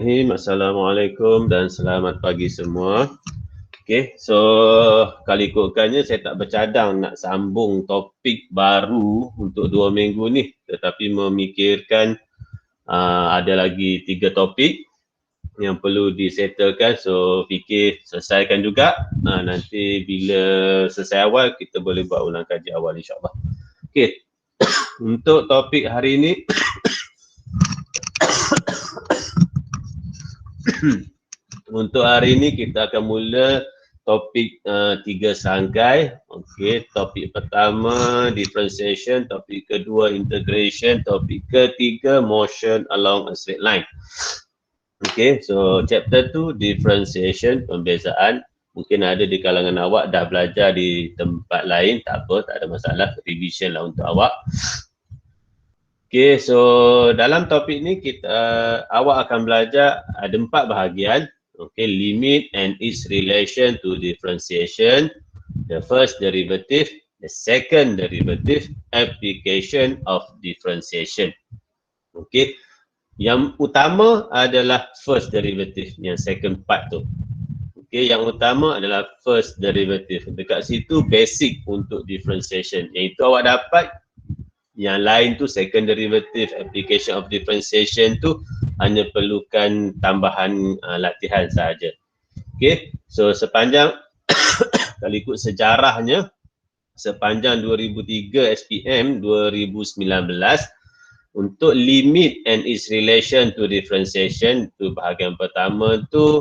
Assalamualaikum dan selamat pagi semua. Okay, so kali ikutkannya saya tak bercadang nak sambung topik baru untuk 2 minggu ni, tetapi memikirkan ada lagi 3 topik yang perlu disettlekan, so fikir selesaikan juga. Nanti bila selesai awal kita boleh buat ulang kaji awal insyaAllah. Okay, untuk topik hari ini untuk hari ini kita akan mula topik 3 serangkai. Okey, topik pertama differentiation, topik kedua integration, topik ketiga motion along a straight line. Okey, so chapter 2 differentiation, pembezaan. Mungkin ada di kalangan awak dah belajar di tempat lain, tak apa, tak ada masalah, revision lah untuk awak. Okay, so dalam topik ni awak akan belajar ada 4 bahagian. Okay, limit and its relation to differentiation, the first derivative, the second derivative, application of differentiation. Okay, yang utama adalah first derivative, yang second part tu. Okay, yang utama adalah first derivative. Dekat situ basic untuk differentiation. Yang itu awak dapat. Yang lain tu second derivative, application of differentiation tu hanya perlukan tambahan latihan sahaja. Okay, so sepanjang kalau ikut sejarahnya, sepanjang 2003 SPM 2019, untuk limit and its relation to differentiation, tu bahagian pertama tu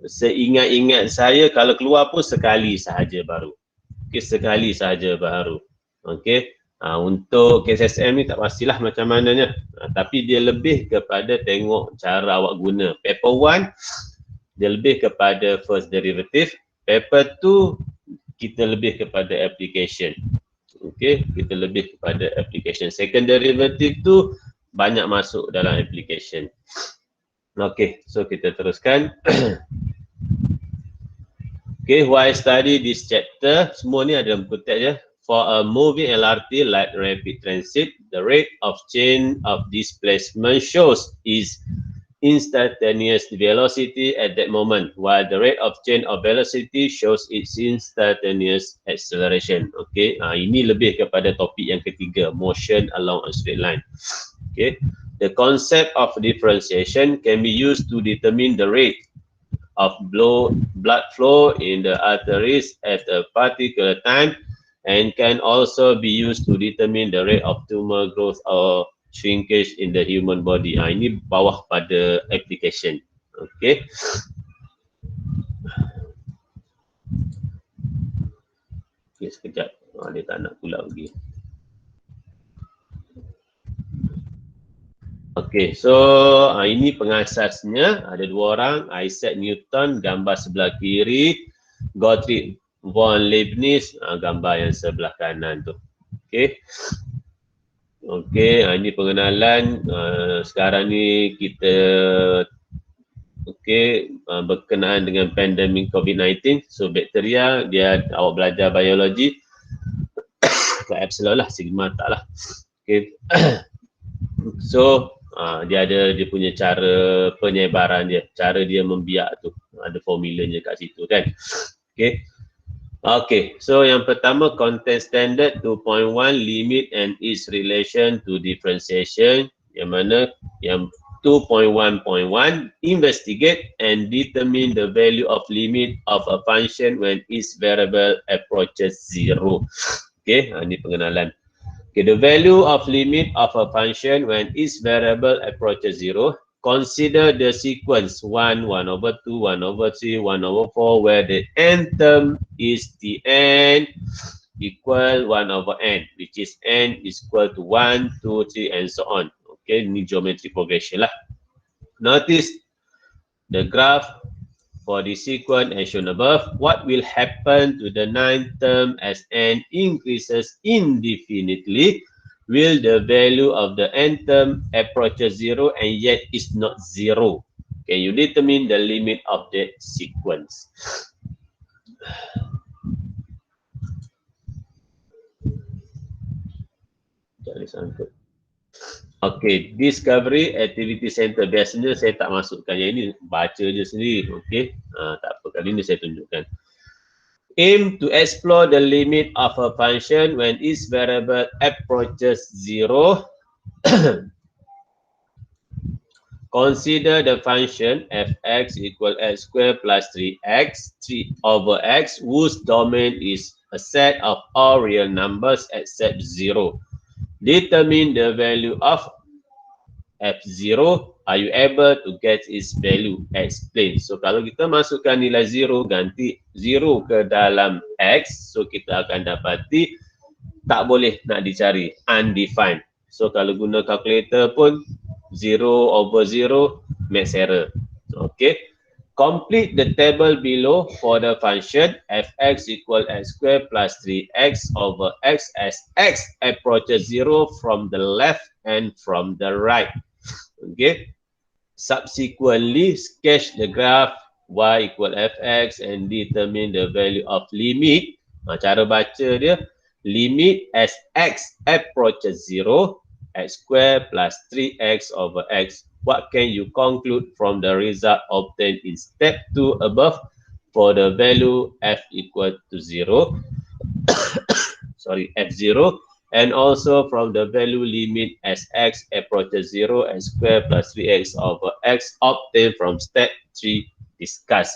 seingat-ingat saya kalau keluar pun sekali sahaja baru. Okay, sekali sahaja baru. Okay. Untuk KSSM ni tak pastilah macam mananya, tapi dia lebih kepada tengok cara awak guna. Paper 1 dia lebih kepada first derivative, paper 2 kita lebih kepada application. Okey, kita lebih kepada application. Second derivative tu banyak masuk dalam application. Okey, so kita teruskan. Okay, why study this chapter? Semua ni ada buku teks je. For a moving LRT like rapid transit, the rate of change of displacement shows its instantaneous velocity at that moment, while the rate of change of velocity shows its instantaneous acceleration. Okay, ini lebih kepada topik yang ketiga, motion along a straight line. Okay, the concept of differentiation can be used to determine the rate of blood flow in the arteries at a particular time, and can also be used to determine the rate of tumor growth or shrinkage in the human body. Ini bawah pada application. Okay. Okay, sekejap. Dia tak nak pula lagi. Okay, so ini pengasasnya. Ada 2 orang, Isaac Newton, gambar sebelah kiri, Gottlieb von Leibniz, gambar yang sebelah kanan tu. Okay. Okay, ini pengenalan. Sekarang ni kita berkenaan dengan pandemik COVID-19. So bakteria, awak belajar biologi. Ke Epsilon lah, Sigma tak lah. Okay. So dia ada dia punya cara penyebaran dia, cara dia membiak tu. Ada formulanya kat situ kan. Okay. Okay, so yang pertama content standard 2.1 limit and its relation to differentiation, yang mana yang 2.1.1 investigate and determine the value of limit of a function when its variable approaches 0. Okay, ini pengenalan. Okay, the value of limit of a function when its variable approaches 0. Consider the sequence 1, 1/2, 1/3, 1/4, where the n term is the n equal 1/n, which is n is equal to 1, 2, 3, and so on. Okay, ini geometry progression lah. Notice the graph for the sequence as shown above. What will happen to the ninth term as n increases indefinitely? Will the value of the n term approaches 0 and yet is not 0? Can you determine the limit of the sequence? Okay, discovery activity center. Biasanya saya tak masukkan. Yang ini baca je sendiri. Okay, tak apa. Kali ini saya tunjukkan. Aim to explore the limit of a function when its variable approaches 0. Consider the function fx equal x squared plus 3x 3 over x whose domain is a set of all real numbers except 0. Determine the value of f0. Are you able to get its value? Explain. So kalau kita masukkan nilai 0, ganti 0 ke dalam x, so kita akan dapati tak boleh nak dicari, undefined. So kalau guna calculator pun 0 over 0 max error. Okay. Complete the table below for the function fx equal x squared plus 3x over x as x approaches 0 from the left and from the right. Okay. Subsequently, sketch the graph y equal fx and determine the value of limit. Cara baca dia, limit as x approaches 0, x squared plus 3x over x. What can you conclude from the result obtained in step 2 above for the value f equal to 0? Sorry, f0, and also from the value limit as x approaches 0, x squared plus 3x over x obtained from step 3 discuss.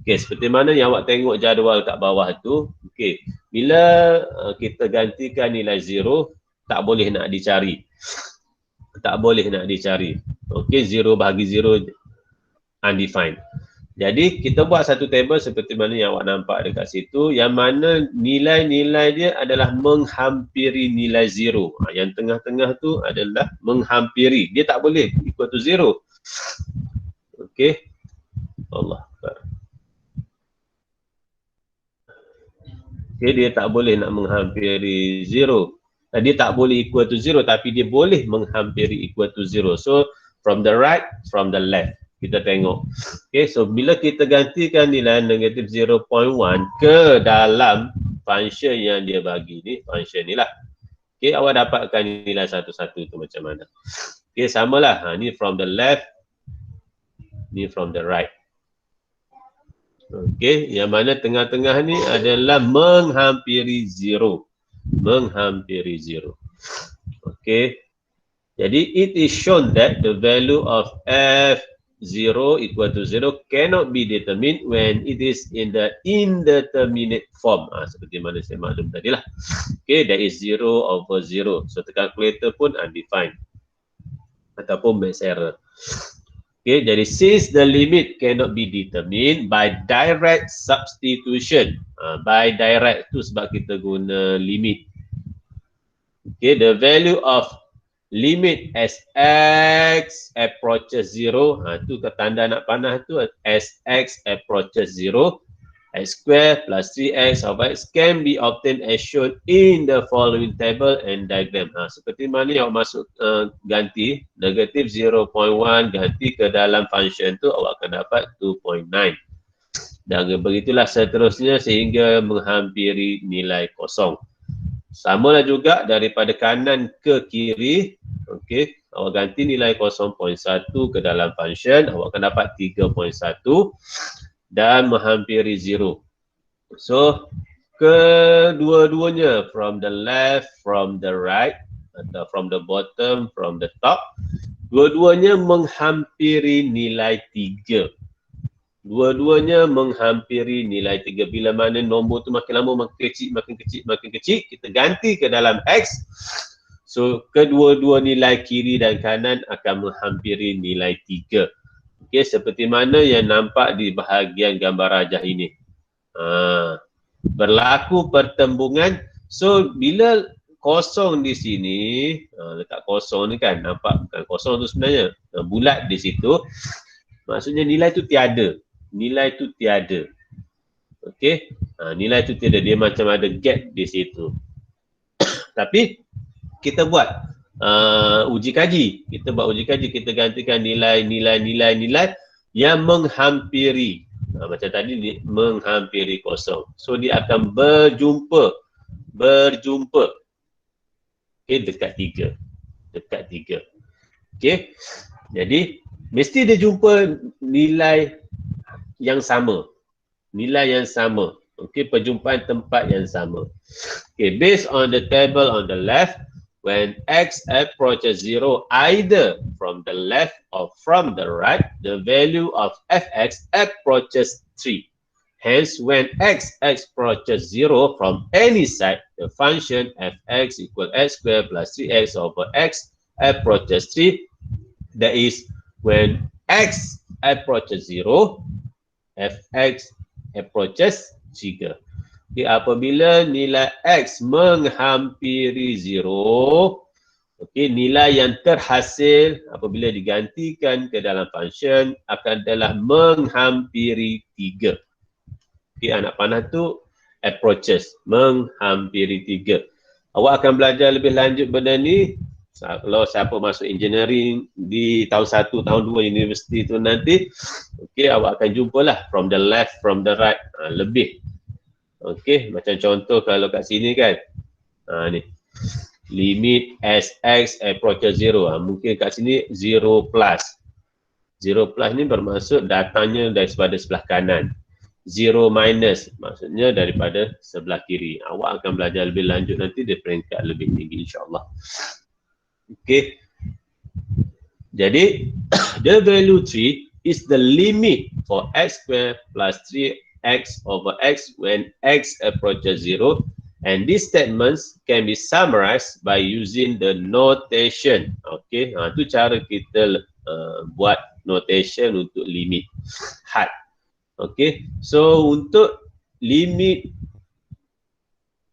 Okay, seperti mana yang awak tengok jadual kat bawah tu. Okay, bila kita gantikan nilai 0, tak boleh nak dicari. Tak boleh nak dicari. Okay, 0 bahagi 0 undefined. Jadi kita buat satu table seperti mana yang awak nampak dekat situ, yang mana nilai-nilai dia adalah menghampiri nilai 0. Yang tengah-tengah tu adalah menghampiri. Dia tak boleh equal to 0. Okay. Allah. Okay, dia tak boleh nak menghampiri 0. Dia tak boleh equal to 0, tapi dia boleh menghampiri equal to 0. So, from the right, from the left. Kita tengok. Okay, so bila kita gantikan nilai negatif 0.1 ke dalam function yang dia bagi ni, function ni lah. Okay, awak dapatkan nilai satu-satu tu macam mana. Okay, samalah. Ni from the left, ni from the right. Okay, yang mana tengah-tengah ni adalah menghampiri 0. Menghampiri 0. Okay. Jadi, it is shown that the value of f0 equal to 0 cannot be determined when it is in the indeterminate form. Seperti mana saya maklum tadi lah. Okay, that is 0 over 0. So, calculator pun undefined. Ataupun max error. Okay, jadi since the limit cannot be determined by direct substitution. By direct tu sebab kita guna limit. Okay, the value of limit as x approaches 0. Tu ke tanda nak panah tu, as x approaches 0. X squared plus 3x over x can be obtained as shown in the following table and diagram. Seperti mana yang awak masuk ganti negatif 0.1 ganti ke dalam function tu, awak akan dapat 2.9. Dan begitulah seterusnya sehingga menghampiri nilai kosong. Samalah juga daripada kanan ke kiri. Okey, awak ganti nilai 0.1 ke dalam function, awak akan dapat 3.1. Dan menghampiri 0. So, kedua-duanya from the left, from the right, atau from the bottom, from the top, dua-duanya menghampiri nilai 3. Dua-duanya menghampiri nilai 3. Bila mana nombor tu makin lama makin kecil, makin kecil, makin kecil, kita ganti ke dalam X. So, kedua-dua nilai kiri dan kanan akan menghampiri nilai 3. Okay, seperti mana yang nampak di bahagian gambar rajah ini. Berlaku pertembungan. So, bila kosong di sini, letak kosong ni kan, nampak bukan kosong tu sebenarnya. Bulat di situ. Maksudnya nilai tu tiada. Nilai tu tiada. Okay, nilai tu tiada. Dia macam ada gap di situ. Tapi, kita buat uji kaji. Kita buat uji kaji, kita gantikan nilai yang menghampiri. Macam tadi ni, menghampiri kosong. So dia akan berjumpa. Okay, dekat 3. Dekat 3. Okey. Jadi mesti dia jumpa nilai yang sama. Nilai yang sama. Okey, perjumpaan tempat yang sama. Okay, based on the table on the left, when x approaches 0 either from the left or from the right, the value of fx approaches 3. Hence, when x approaches 0 from any side, the function fx equal x squared plus 3x over x approaches 3. That is, when x approaches 0, fx approaches 3. Okay, apabila nilai x menghampiri 0, okay, nilai yang terhasil apabila digantikan ke dalam function akan adalah menghampiri 3. Okay, anak panah tu approaches, menghampiri 3. Awak akan belajar lebih lanjut benda ni kalau siapa masuk engineering di tahun 1, tahun 2 universiti tu nanti, okay, awak akan jumpalah from the left, from the right, lebih. Okey, macam contoh kalau kat sini kan, ni limit Sx approaches 0, mungkin kat sini 0 plus. 0 plus ni bermaksud datangnya daripada sebelah kanan. 0 minus maksudnya daripada sebelah kiri. Awak akan belajar lebih lanjut nanti di peringkat lebih tinggi insyaAllah. Okey. Jadi, the value 3 is the limit for x squared plus 3x over x when x approaches 0, and these statements can be summarized by using the notation. Okay, itu cara kita buat notation untuk limit had. Okay, so untuk limit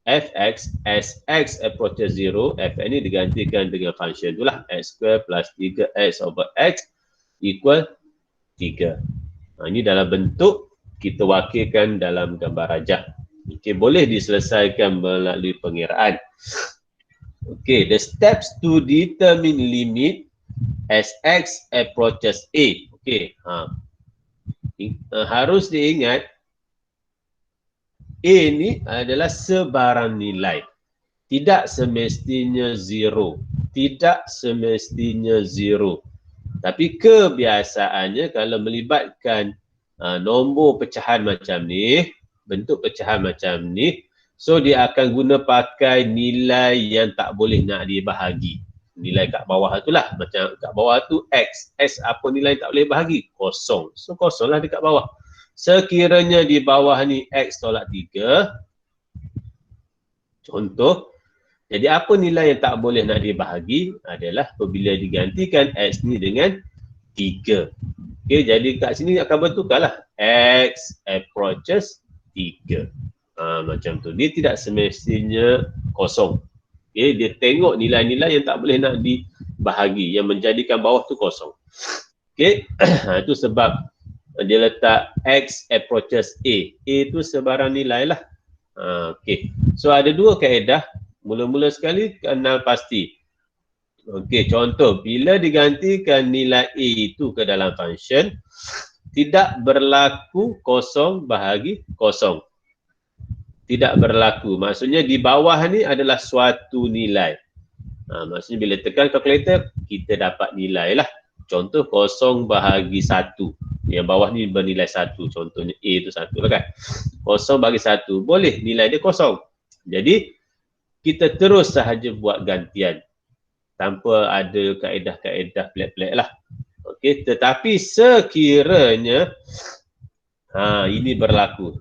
fx as x approaches 0, fn ni digantikan dengan function itulah x squared plus 3x over x equal 3. Ini dalam bentuk kita wakilkan dalam gambar rajah. Okey, boleh diselesaikan melalui pengiraan. Okey, the steps to determine limit as x approaches a. Okey, harus diingat a ni adalah sebarang nilai. Tidak semestinya 0. Tidak semestinya 0. Tapi kebiasaannya kalau melibatkan nombor pecahan macam ni, bentuk pecahan macam ni, so dia akan guna pakai nilai yang tak boleh nak dibahagi. Nilai kat bawah itulah, macam kat bawah tu x. X apa nilai tak boleh bahagi? Kosong. So kosong lah dekat bawah. Sekiranya di bawah ni x tolak 3, contoh, jadi apa nilai yang tak boleh nak dibahagi adalah apabila digantikan x ni dengan 3. Okay, jadi kat sini akan bertukarlah. X approaches 3. Macam tu. Dia tidak semestinya kosong. Okay, dia tengok nilai-nilai yang tak boleh nak dibahagi, yang menjadikan bawah tu kosong. Okay, itu sebab dia letak X approaches A. A tu sebarang nilai lah. Okay, so ada dua kaedah. Mula-mula sekali kenal pasti. Okey, contoh bila digantikan nilai A itu ke dalam function, tidak berlaku kosong bahagi kosong. Tidak berlaku. Maksudnya di bawah ni adalah suatu nilai. Maksudnya bila tekan kalkulator, kita dapat nilai lah. Contoh kosong bahagi 1. Yang bawah ni bernilai 1. Contohnya A itu 1 lah kan. Kosong bahagi 1. Boleh nilai dia kosong. Jadi, kita terus sahaja buat gantian. Tanpa ada kaedah-kaedah pelik-pelik lah. Okey, tetapi sekiranya ini berlaku.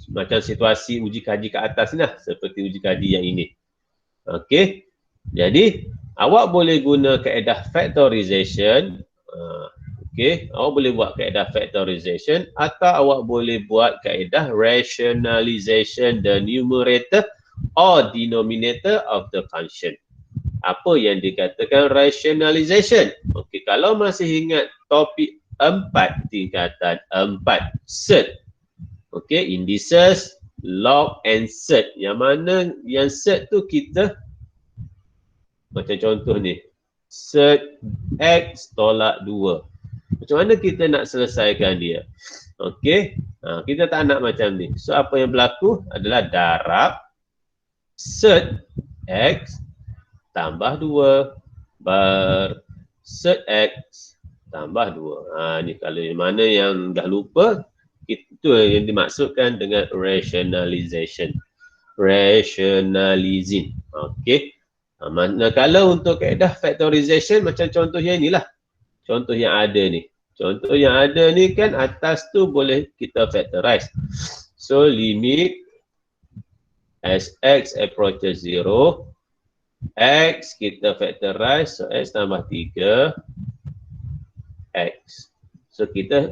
Macam situasi uji kaji ke atas ni lah. Seperti uji kaji yang ini. Okey, jadi awak boleh guna kaedah factorization. Okey, awak boleh buat kaedah factorization atau awak boleh buat kaedah rationalization the numerator or denominator of the function. Apa yang dikatakan rationalization? Okey, kalau masih ingat topik 4, tingkatan 4, set. Okey, indices, log and set. Yang mana yang set tu kita, macam contoh ni, set x tolak 2. Macam mana kita nak selesaikan dia? Okey, kita tak nak macam ni. So, apa yang berlaku adalah darab set x tambah 2 set X tambah 2. Ni kalau yang mana yang dah lupa, itu yang dimaksudkan dengan rationalization. Rationalizing. Okey. Manakala untuk kaedah factorization macam contoh yang inilah. Contoh yang ada ni. Contoh yang ada ni kan atas tu boleh kita factorize. So limit as X approaches 0, X kita factorize, so X tambah 3, X. So kita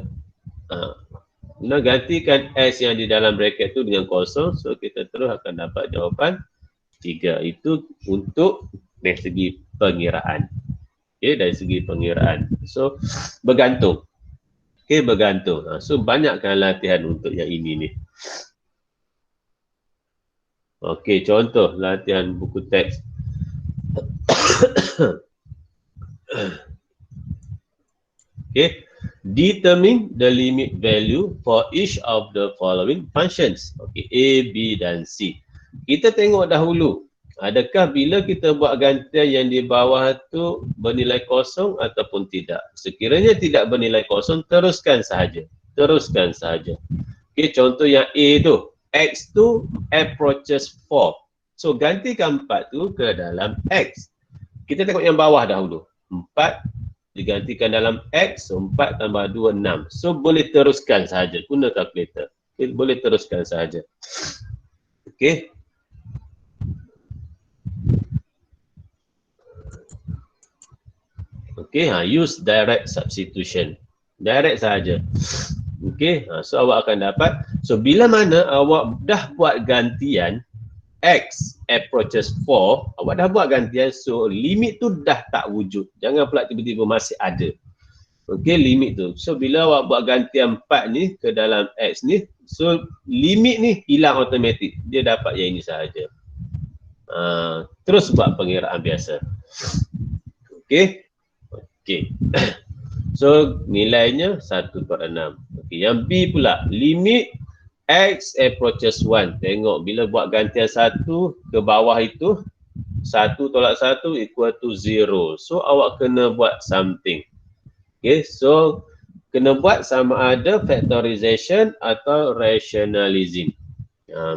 gantikan S yang di dalam bracket tu dengan kosong, so kita terus akan dapat jawapan 3. Itu untuk dari segi pengiraan. Okay, dari segi pengiraan. So bergantung. Okay, bergantung. So banyakkan latihan untuk yang ini ni. Okay, contoh latihan buku teks. Okay, determine the limit value for each of the following functions. Okay, A, B dan C. Kita tengok dahulu, adakah bila kita buat gantian yang di bawah tu bernilai kosong ataupun tidak. Sekiranya tidak bernilai kosong, teruskan sahaja. Teruskan sahaja. Okay, contoh yang A tu, X tu approaches 4. So gantikan 4 tu ke dalam X. Kita tengok yang bawah dahulu. 4 digantikan dalam X, so 4 tambah 2, 6. So boleh teruskan sahaja, guna kalkulator. Okay, boleh teruskan sahaja. Okay. Okay, use direct substitution. Direct sahaja. Okay, so awak akan dapat. So bila mana awak dah buat gantian X approaches 4, awak dah buat gantian, so limit tu dah tak wujud. Jangan pula tiba-tiba masih ada. Okay, limit tu. So bila awak buat gantian 4 ni ke dalam X ni, so limit ni hilang automatik. Dia dapat yang ini sahaja. Terus buat pengiraan biasa. Okay. Okay. So nilainya 1/6. Okay. Yang B pula, limit X approaches 1. Tengok bila buat gantian 1 ke bawah itu, 1 tolak 1 equal to 0. So awak kena buat something. Okay, so kena buat sama ada factorization atau rationalizing.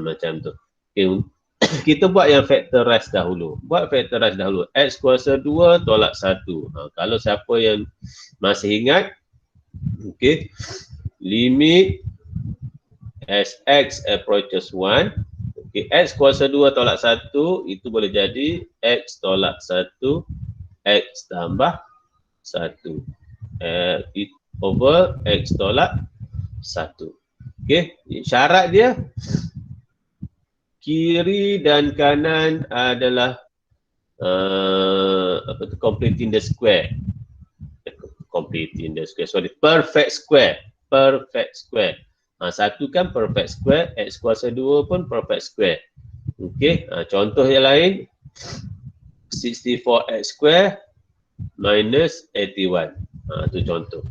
Macam tu. Okay. Kita buat yang factorize dahulu. Buat factorize dahulu. X kuasa 2 tolak 1. Kalau siapa yang masih ingat, okay, limit as X approaches 1, okay, X kuasa 2 tolak 1, itu boleh jadi X tolak 1, X tambah 1. Over X tolak 1. Okay, syarat dia, kiri dan kanan adalah completing the square. Perfect square. Perfect square. Satu kan perfect square, X kuasa 2 pun perfect square. Okey, contoh yang lain, 64X square minus 81. Itu contoh.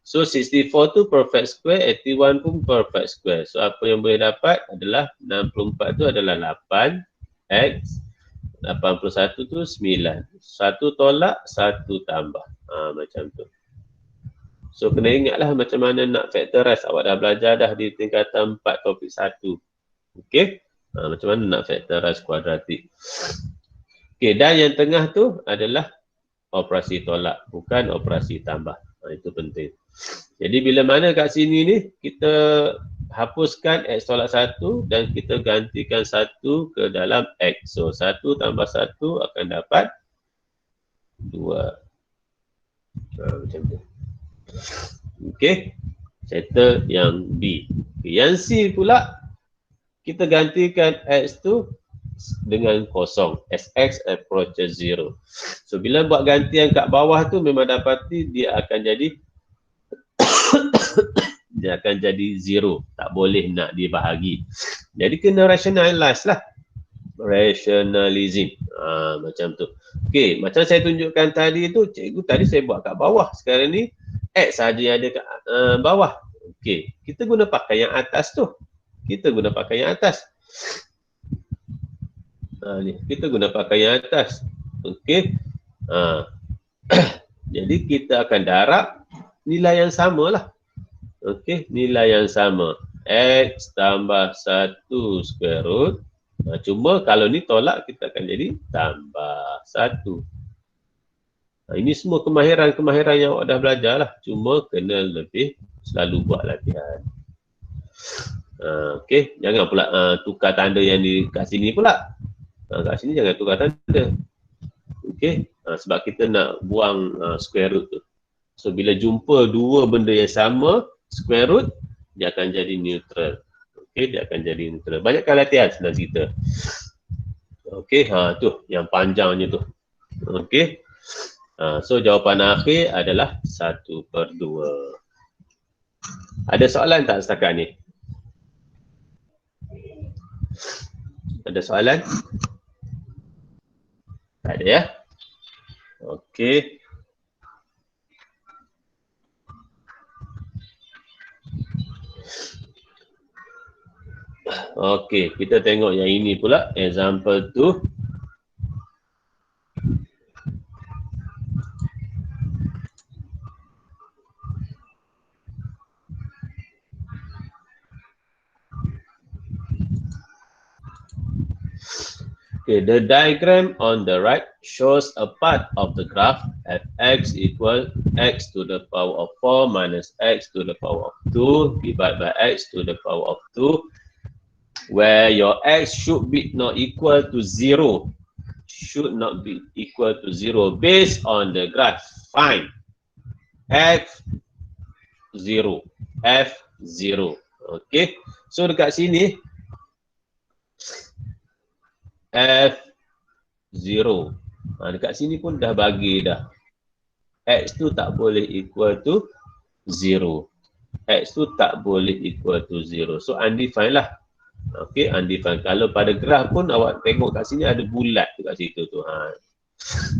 So 64 tu perfect square, 81 pun perfect square. So apa yang boleh dapat adalah 64 tu adalah 8X, 81 tu 9. 1 tolak, 1 tambah. Macam tu. So kena ingatlah macam mana nak factorize. Awak dah belajar dah di tingkatan 4 topik 1. Okey. Macam mana nak factorize kuadratik. Okey, dan yang tengah tu adalah operasi tolak, bukan operasi tambah. Itu penting. Jadi bila mana kat sini ni kita hapuskan X tolak 1 dan kita gantikan 1 ke dalam X. So 1 tambah 1 akan dapat 2. Macam tu. Okey. Settle yang B. Yang C pula kita gantikan X tu dengan kosong. SX approaches 0. So bila buat gantian kat bawah tu memang dapati dia akan jadi dia akan jadi 0. Tak boleh nak dibahagi. Jadi kena rationalize lah. Rationalizing. Macam tu. Okey, macam saya tunjukkan tadi tu, cikgu tadi saya buat kat bawah. Sekarang ni X saja yang ada kat bawah. Okey, kita guna pakai yang atas tu. Kita guna pakai yang atas. Ni, kita guna pakai yang atas. Okey. Jadi kita akan darab nilai yang sama lah. Okey, nilai yang sama. X tambah 1 square root. Cuma kalau ni tolak, kita akan jadi tambah 1. Ini semua kemahiran-kemahiran yang awak dah belajar lah. Cuma kena lebih selalu buat latihan. Okey, jangan pula tukar tanda yang di kat sini pula. Kat sini jangan tukar tanda. Okey, sebab kita nak buang square root tu. So bila jumpa dua benda yang sama, square root, dia akan jadi neutral. Okey, dia akan jadi neutral. Banyakkan latihan senang cerita. Okey, tu yang panjangnya tu. Okey. So jawapan akhir adalah 1/2. Ada soalan tak setakat ni? Ada soalan? Tak ada ya? Okey. Okey, kita tengok yang ini pula. Example tu. Okay, the diagram on the right shows a part of the graph fx equal x to the power of 4 minus x to the power of 2 divided by x to the power of 2, where your x should be not equal to 0. Should not be equal to 0 based on the graph. Find f0. F0. Okay. So dekat sini F0. Dekat sini pun dah bagi dah. X tu tak boleh equal to 0. X tu tak boleh equal to 0. So undefined lah. Okay, undefined. Kalau pada graf pun awak tengok kat sini ada bulat dekat situ tu.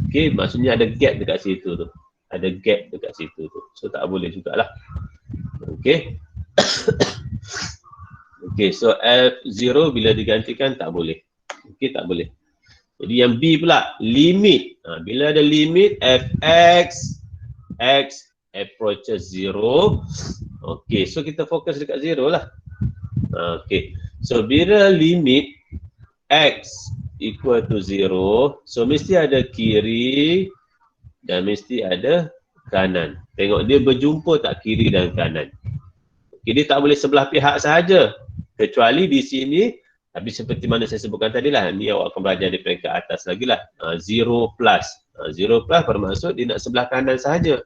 Okay, maksudnya ada gap dekat situ tu. Ada gap dekat situ tu. So tak boleh jugalah. Okay. Okay, so F0 bila digantikan tak boleh. Okay, tak boleh. Jadi yang B pula, limit. Bila ada limit fx, x approaches 0. Okay, so kita fokus dekat 0 lah. Okay, so bila limit x equal to 0, so mesti ada kiri dan mesti ada kanan. Tengok dia berjumpa tak kiri dan kanan. Okay, dia tak boleh sebelah pihak sahaja. Kecuali di sini. Tapi seperti mana saya sebutkan tadi lah, ni awak akan belajar di peringkat atas lagi lah. 0 plus. 0 plus bermaksud dia nak sebelah kanan sahaja.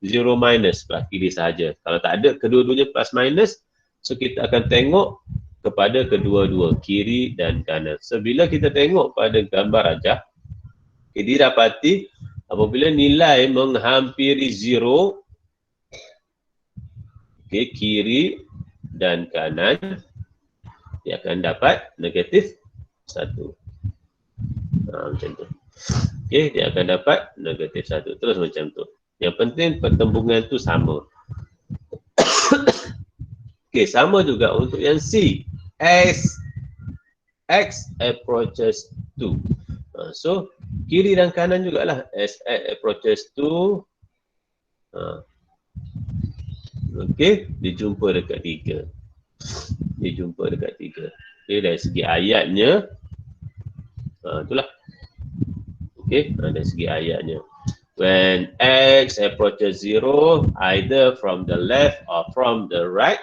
0 minus sebelah kiri sahaja. Kalau tak ada kedua-duanya plus minus, so kita akan tengok kepada kedua-dua, kiri dan kanan. So bila kita tengok pada gambar rajah, didapati apabila nilai menghampiri 0, okay, kiri dan kanan, dia akan dapat negatif 1. Macam tu. Okay, dia akan dapat negatif 1. Terus macam tu. Yang penting pertembungan tu sama. Okay, sama juga untuk yang C. X approaches 2. So, kiri dan kanan jugalah. X approaches 2. Okay, dijumpa dekat 3. Dijumpa dekat 3. Okay, dari segi ayatnya, itulah. Okay, dari segi ayatnya. When x approaches 0, either from the left or from the right,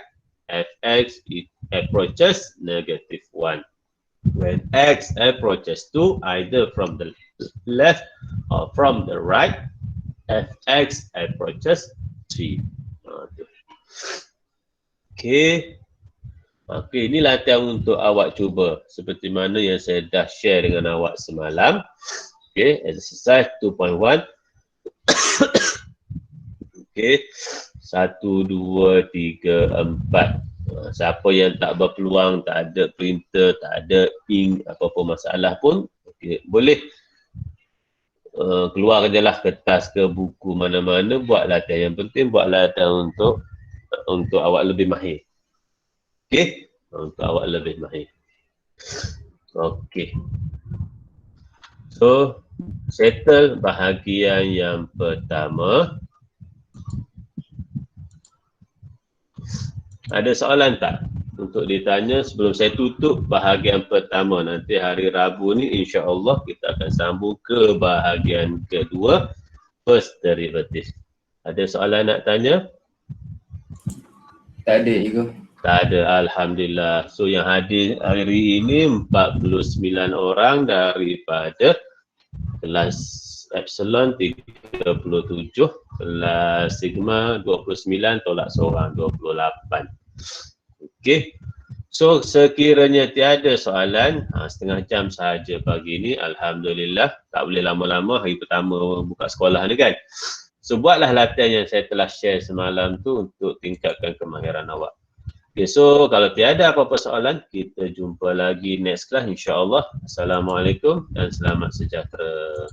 fx approaches negative 1. When x approaches 2, either from the left or from the right, fx approaches 3. Okay. Okay, ini latihan untuk awak cuba. Seperti mana yang saya dah share dengan awak semalam. Okay, exercise 2.1. Okay, 1, 2, 3, 4. Siapa yang tak berpeluang, tak ada printer, tak ada ink, apa-apa masalah pun, okay, boleh keluar je lah kertas ke buku mana-mana, buat latihan. Yang penting buat latihan untuk awak lebih mahir. Okay, untuk awak lebih mahir. Okay. So, settle bahagian yang pertama. Ada soalan tak untuk ditanya sebelum saya tutup bahagian pertama? Nanti hari Rabu ni insya-Allah kita akan sambung ke bahagian kedua, first derivative. Ada soalan nak tanya? Tak ada, Ego. Tak ada, Alhamdulillah. So yang hadir hari ini 49 orang daripada kelas Epsilon 37, kelas Sigma 29, tolak seorang 28. Okey. So sekiranya tiada soalan, setengah jam sahaja pagi ini, Alhamdulillah. Tak boleh lama-lama, hari pertama buka sekolah ni kan. So buatlah latihan yang saya telah share semalam tu untuk tingkatkan kemahiran awak. Okay, so kalau tiada apa-apa soalan, kita jumpa lagi next class insya-Allah. Assalamualaikum dan selamat sejahtera.